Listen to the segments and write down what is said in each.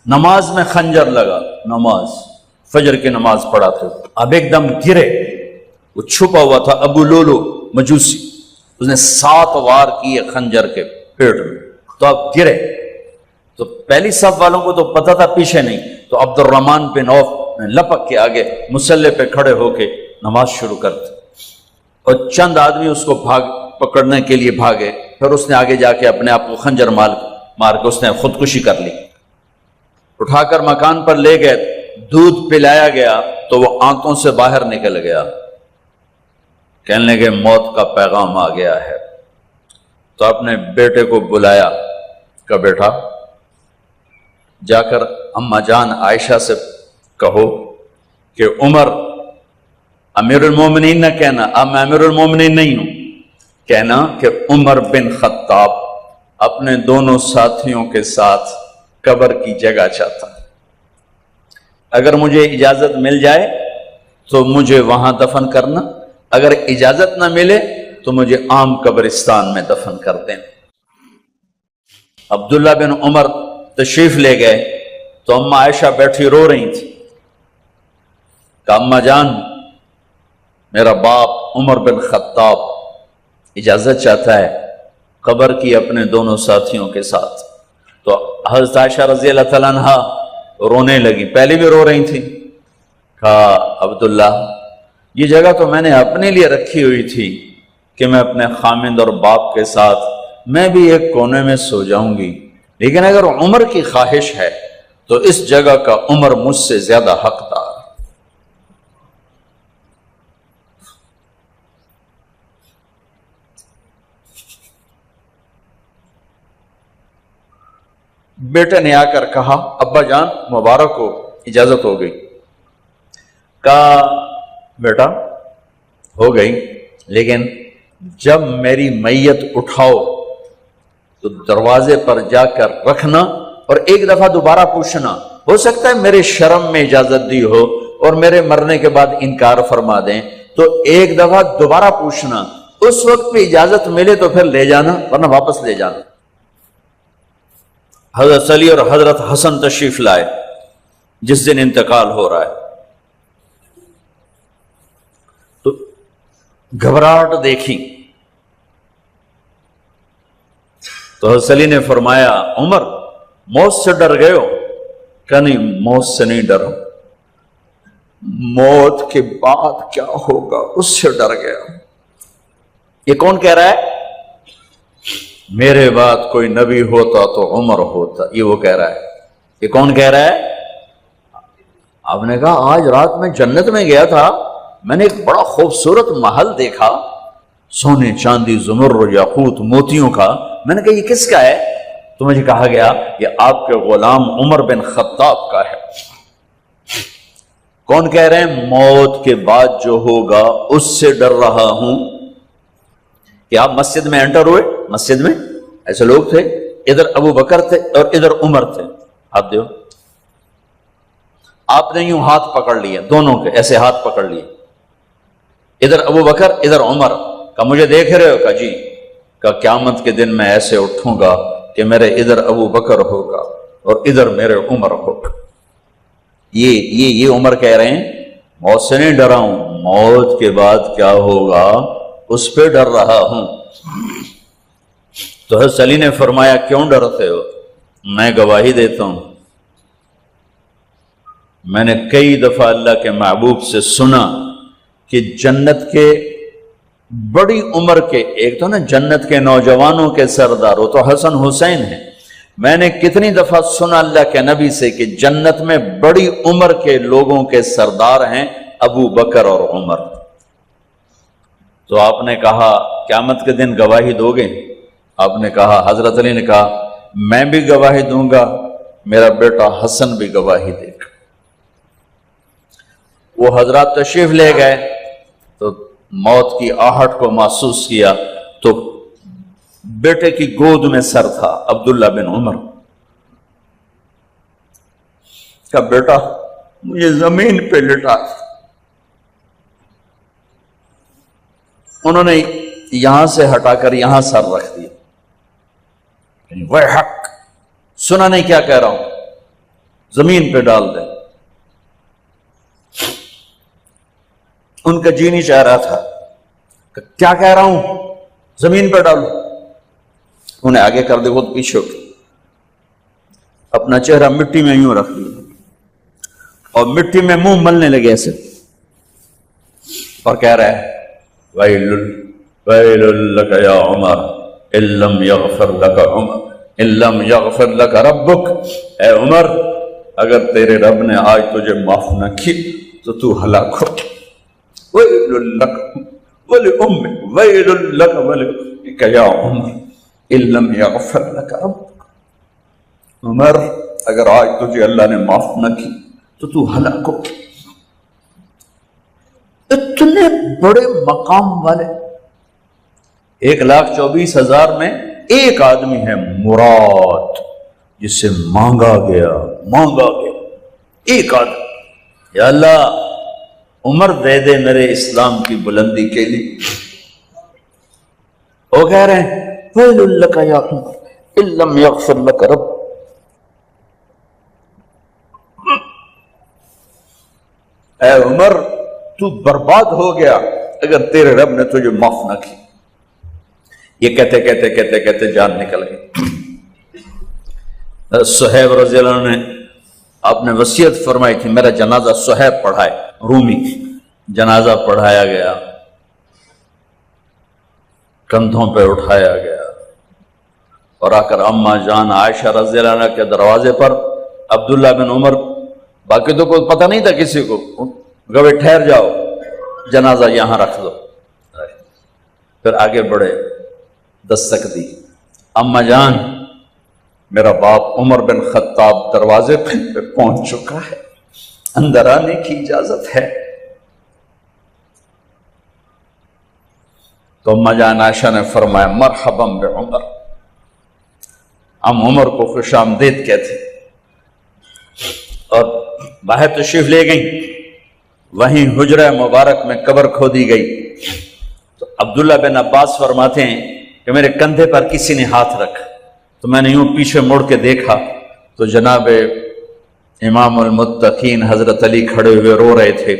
نماز میں خنجر لگا، نماز فجر کی نماز پڑھا تھا، اب ایک دم گرے، وہ چھپا ہوا تھا ابو لولو مجوسی، اس نے 7 وار کیے خنجر کے پیٹ میں، تو اب گرے، تو پہلی صف والوں کو تو پتہ تھا پیچھے نہیں، تو عبد الرحمن بن عوف لپک کے آگے مصلی پہ کھڑے ہو کے نماز شروع کرتے، اور چند آدمی اس کو پکڑنے کے لیے بھاگے، پھر اس نے آگے جا کے اپنے آپ کو خنجر مار کے اس نے خودکشی کر لی، اٹھا کر مکان پر لے گئے، دودھ پلایا گیا تو وہ آنتوں سے باہر نکل گیا، کہنے لگے موت کا پیغام آ گیا ہے، تو اپنے بیٹے کو بلایا کہ بیٹا جا کر اماں جان عائشہ سے کہو کہ عمر امیر المومنین نہ کہنا، اب میں امیر المومنین نہیں ہوں، کہنا کہ عمر بن خطاب اپنے دونوں ساتھیوں کے ساتھ قبر کی جگہ چاہتا، اگر مجھے اجازت مل جائے تو مجھے وہاں دفن کرنا، اگر اجازت نہ ملے تو مجھے عام قبرستان میں دفن کر دیں۔ عبداللہ بن عمر تشریف لے گئے تو اماں عائشہ بیٹھی رو رہی تھی کہ اماں جان میرا باپ عمر بن خطاب اجازت چاہتا ہے قبر کی اپنے دونوں ساتھیوں کے ساتھ، تو حضرت عائشہ رضی اللہ تعالیٰ عنہ رونے لگی، پہلے بھی رو رہی تھی، کہا عبداللہ یہ جگہ تو میں نے اپنے لیے رکھی ہوئی تھی کہ میں اپنے خامند اور باپ کے ساتھ میں بھی ایک کونے میں سو جاؤں گی، لیکن اگر عمر کی خواہش ہے تو اس جگہ کا عمر مجھ سے زیادہ حقدار۔ بیٹے نے آ کر کہا ابا جان مبارک ہو، اجازت ہو گئی، کہا بیٹا ہو گئی، لیکن جب میری میت اٹھاؤ تو دروازے پر جا کر رکھنا اور ایک دفعہ دوبارہ پوچھنا، ہو سکتا ہے میرے شرم میں اجازت دی ہو اور میرے مرنے کے بعد انکار فرما دیں، تو ایک دفعہ دوبارہ پوچھنا، اس وقت پہ اجازت ملے تو پھر لے جانا ورنہ واپس لے جانا۔ حضرت علی اور حضرت حسن تشریف لائے جس دن انتقال ہو رہا ہے، تو گھبراہٹ دیکھی تو حضرت علی نے فرمایا عمر موت سے ڈر گئے ہو؟ کہ نہیں موت سے نہیں ڈرا، موت کے بعد کیا ہوگا اس سے ڈر گیا۔ یہ کون کہہ رہا ہے؟ میرے بعد کوئی نبی ہوتا تو عمر ہوتا، یہ وہ کہہ رہا ہے۔ یہ کون کہہ رہا ہے؟ آپ نے کہا آج رات میں جنت میں گیا تھا، میں نے ایک بڑا خوبصورت محل دیکھا، سونے چاندی زمرد یاقوت موتیوں کا، میں نے کہا یہ کس کا ہے؟ تو مجھے کہا گیا یہ آپ کے غلام عمر بن خطاب کا ہے۔ کون کہہ رہے ہیں؟ موت کے بعد جو ہوگا اس سے ڈر رہا ہوں۔ کہ آپ مسجد میں انٹر ہوئے، مسجد میں ایسے لوگ تھے، ادھر ابو بکر تھے اور ادھر عمر تھے، ہاتھ دیو، آپ نے یوں ہاتھ پکڑ لیے، دونوں کے ایسے ہاتھ پکڑ لیے، ادھر ابو بکر ادھر عمر، کہ مجھے دیکھ رہے ہو؟ کہ جی، کہ قیامت کے دن میں ایسے اٹھوں گا کہ میرے ادھر ابو بکر ہوگا اور ادھر میرے عمر ہوگا۔ یہ عمر کہہ رہے ہیں موت سے نہیں ڈرا ہوں، موت کے بعد کیا ہوگا اس پہ ڈر رہا ہوں۔ تو حضرت علی نے فرمایا کیوں ڈرتے ہو؟ میں گواہی دیتا ہوں، میں نے کئی دفعہ اللہ کے محبوب سے سنا کہ جنت کے بڑی عمر کے، ایک تو نا جنت کے نوجوانوں کے سردار، وہ تو حسن حسین ہیں، میں نے کتنی دفعہ سنا اللہ کے نبی سے کہ جنت میں بڑی عمر کے لوگوں کے سردار ہیں ابو بکر اور عمر۔ تو آپ نے کہا قیامت کے دن گواہی دو گے؟ آپ نے کہا، حضرت علی نے کہا میں بھی گواہی دوں گا، میرا بیٹا حسن بھی گواہی دے گا۔ وہ حضرات تشریف لے گئے تو موت کی آہٹ کو محسوس کیا تو بیٹے کی گود میں سر تھا عبداللہ بن عمر کا، بیٹا مجھے زمین پہ لٹا۔ انہوں نے یہاں سے ہٹا کر یہاں سر رکھ دیا، وہ حق سنا نہیں کیا کہہ رہا ہوں، زمین پہ ڈال دیں۔ ان کا جی نہیں چاہ رہا تھا کہ کیا کہہ رہا ہوں، زمین پہ ڈالو۔ انہیں آگے کر دے، خود پیچھے اٹھ، اپنا چہرہ مٹی میں یوں رکھ لیا اور مٹی میں منہ ملنے لگے ایسے، اور کہہ رہا ہے ویل ویل لک یا عمر ان لم یغفر لک عمر ان لم یغفر لک ربک، اے عمر اگر تیرے رب نے آج تجھے معاف نہ کی تو تو ہلاک ہو۔ ویل لک ولامک ویل لک ولامک یا عمر ان لم یغفر لک ربک، عمر اگر آج تجھے اللہ نے معاف نہ کی تو تو ہلاک ہو۔ اتنے بڑے مقام والے 1,24,000 میں ایک آدمی ہے مراد، جسے مانگا گیا ایک آدمی، یا اللہ عمر دے دے میرے اسلام کی بلندی کے لیے۔ وہ کہہ رہے ہیں ویل لک یا عمر ان لم یغفر لک رب، اے عمر تو برباد ہو گیا اگر تیرے رب نے تجھے معاف نہ کی۔ یہ کہتے کہتے کہتے کہتے جان نکل گئی۔ صہیب رضی اللہ عنہ نے آپ نے وصیت فرمائی تھی میرا جنازہ صہیب پڑھائے، رومی جنازہ پڑھایا گیا، کندھوں پہ اٹھایا گیا، اور آ کر اماں جان عائشہ رضی اللہ عنہ کے دروازے پر عبداللہ بن عمر، باقی تو کوئی پتہ نہیں تھا کسی کو، گوے ٹھہر جاؤ جنازہ یہاں رکھ دو۔ پھر آگے بڑھے، دستک دی، اماں جان میرا باپ عمر بن خطاب دروازے پہ پہنچ چکا ہے، اندر آنے کی اجازت ہے۔ تو اماں جان عائشہ نے فرمایا مرحبا بعمر، ہم عمر کو خوش آمدید کہتے، اور باہر تشریف لے گئیں۔ وہیں حجرہ مبارک میں قبر کھودی گئی تو عبداللہ بن عباس فرماتے ہیں کہ میرے کندھے پر کسی نے ہاتھ رکھا، تو میں نے یوں پیچھے مڑ کے دیکھا تو جناب امام المتقین حضرت علی کھڑے ہوئے رو رہے تھے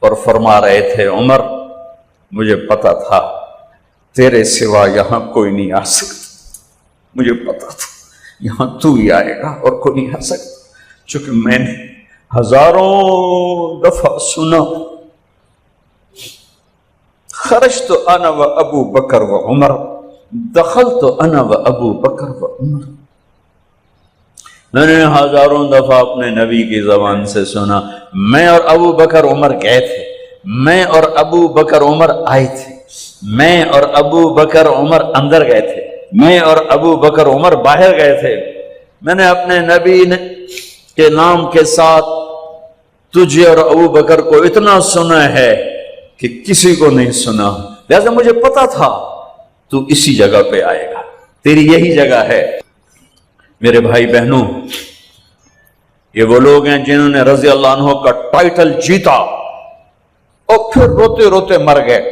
اور فرما رہے تھے عمر مجھے پتا تھا تیرے سوا یہاں کوئی نہیں آ سکتا، مجھے پتا تھا یہاں تو ہی آئے گا اور کوئی نہیں آ سکتا، چونکہ میں نے ہزاروں دفعہ سنا خرجت انا و ابو بکر و عمر دخلت انا و ابو بکر و عمر، میں نے ہزاروں دفعہ اپنے نبی کی زبان سے سنا میں اور ابو بکر عمر گئے تھے، میں اور ابو بکر عمر آئے تھے، میں اور ابو بکر عمر اندر گئے تھے، میں اور ابو بکر عمر باہر گئے تھے، میں نے اپنے نبی کے نام کے ساتھ تجھے اور ابو بکر کو اتنا سنا ہے کہ کسی کو نہیں سنا، لہذا مجھے پتا تھا تو اسی جگہ پہ آئے گا، تیری یہی جگہ ہے۔ میرے بھائی بہنوں، یہ وہ لوگ ہیں جنہوں نے رضی اللہ عنہ کا ٹائٹل جیتا اور پھر روتے روتے مر گئے۔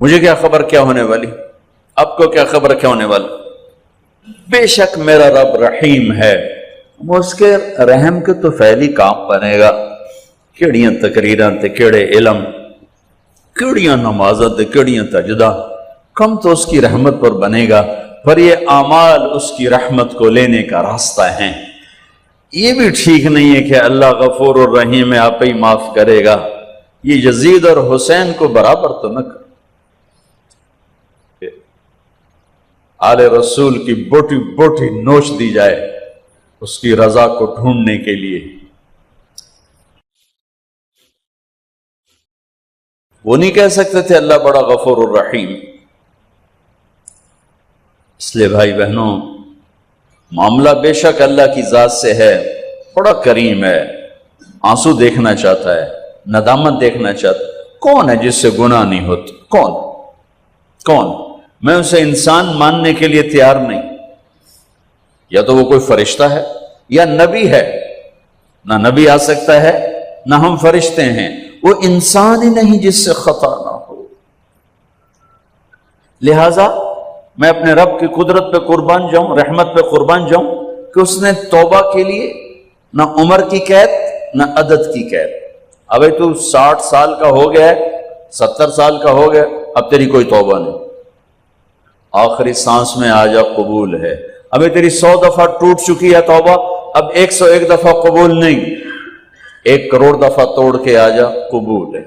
مجھے کیا خبر کیا ہونے والی، آپ کو کیا خبر کیا ہونے والی؟ بے شک میرا رب رحیم ہے، اس کے رحم کے تو فعلی کام بنے گا، کیڑیاں تقریراں تے کیڑے علم، کیڑیاں نمازاں تے کیڑیاں تجدہ، کم تو اس کی رحمت پر بنے گا، پر یہ اعمال اس کی رحمت کو لینے کا راستہ ہیں۔ یہ بھی ٹھیک نہیں ہے کہ اللہ غفور الرحیم ہے آپ ہی معاف کرے گا، یہ یزید اور حسین کو برابر تو نہ کر، آل رسول کی بوٹی بوٹی نوچ دی جائے اس کی رضا کو ڈھونڈنے کے لیے۔ وہ نہیں کہہ سکتے تھے اللہ بڑا غفور الرحیم۔ اس لیے بھائی بہنوں، معاملہ بے شک اللہ کی ذات سے ہے، بڑا کریم ہے، آنسو دیکھنا چاہتا ہے، ندامت دیکھنا چاہتا ہے۔ کون ہے جس سے گناہ نہیں ہوتی؟ کون؟ میں اسے انسان ماننے کے لیے تیار نہیں، یا تو وہ کوئی فرشتہ ہے یا نبی ہے، نہ نبی آ سکتا ہے نہ ہم فرشتے ہیں، وہ انسان ہی نہیں جس سے خطا نہ ہو۔ لہذا میں اپنے رب کی قدرت پہ قربان جاؤں، رحمت پہ قربان جاؤں کہ اس نے توبہ کے لیے نہ عمر کی قید نہ عدد کی قید. ابھی تو 60 سال کا ہو گیا ہے، 70 سال کا ہو گیا، اب تیری کوئی توبہ نہیں، آخری سانس میں آ جا قبول ہے. ابھی تیری 100 دفعہ ٹوٹ چکی ہے توبہ، اب 101 دفعہ قبول نہیں، 1 کروڑ دفعہ توڑ کے آ جا قبول ہے.